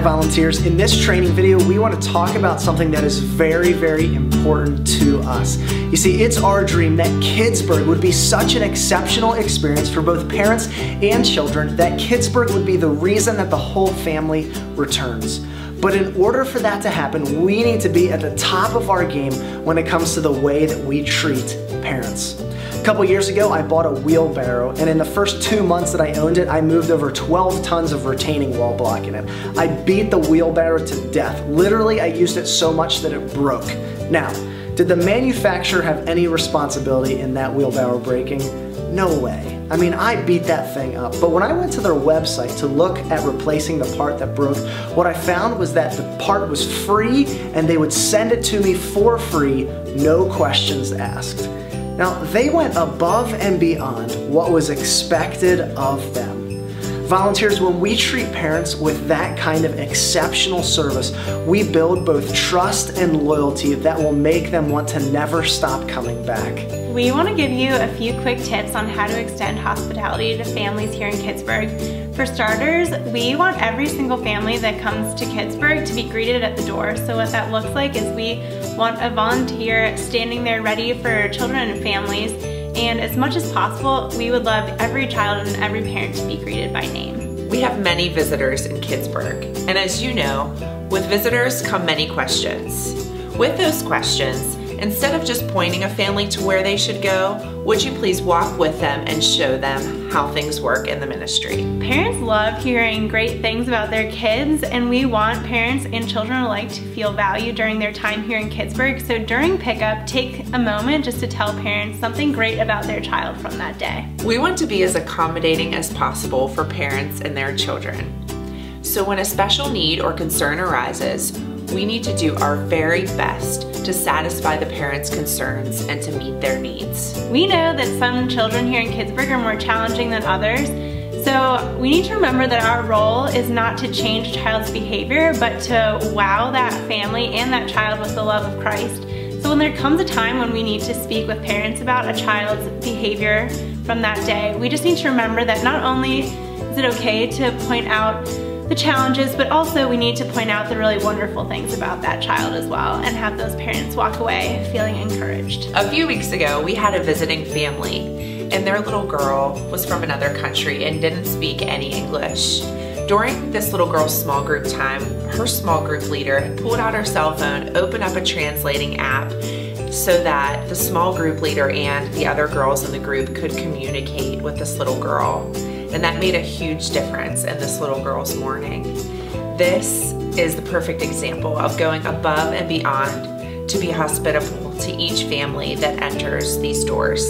volunteers. In this training video, we want to talk about something that is very, very important to us. You see, it's our dream that Kidzburgh would be such an exceptional experience for both parents and children that Kidzburgh would be the reason that the whole family returns. But in order for that to happen, we need to be at the top of our game when it comes to the way that we treat parents. A couple years ago, I bought a wheelbarrow, and in the first 2 months that I owned it, I moved over 12 tons of retaining wall block in it. I beat the wheelbarrow to death. Literally, I used it so much that it broke. Now, did the manufacturer have any responsibility in that wheelbarrow breaking? No way. I mean, I beat that thing up. But when I went to their website to look at replacing the part that broke, what I found was that the part was free and they would send it to me for free, no questions asked. Now, they went above and beyond what was expected of them. Volunteers, when we treat parents with that kind of exceptional service, we build both trust and loyalty that will make them want to never stop coming back. We want to give you a few quick tips on how to extend hospitality to families here in Kidzburgh. For starters, we want every single family that comes to Kidzburgh to be greeted at the door. So what that looks like is we want a volunteer standing there ready for children and families. And as much as possible, we would love every child and every parent to be greeted by name. We have many visitors in Kidzburgh, and as you know, with visitors come many questions. With those questions, instead of just pointing a family to where they should go, would you please walk with them and show them how things work in the ministry? Parents love hearing great things about their kids, and we want parents and children alike to feel valued during their time here in Kidzburgh. So during pickup, take a moment just to tell parents something great about their child from that day. We want to be as accommodating as possible for parents and their children. So when a special need or concern arises, we need to do our very best to satisfy the parents' concerns and to meet their needs. We know that some children here in Kidzburgh are more challenging than others, so we need to remember that our role is not to change a child's behavior, but to wow that family and that child with the love of Christ. So when there comes a time when we need to speak with parents about a child's behavior from that day, we just need to remember that not only is it okay to point out the challenges, but also we need to point out the really wonderful things about that child as well and have those parents walk away feeling encouraged. A few weeks ago, we had a visiting family, and their little girl was from another country and didn't speak any English. During this little girl's small group time, her small group leader had pulled out her cell phone, opened up a translating app so that the small group leader and the other girls in the group could communicate with this little girl. And that made a huge difference in this little girl's morning. This is the perfect example of going above and beyond to be hospitable to each family that enters these doors.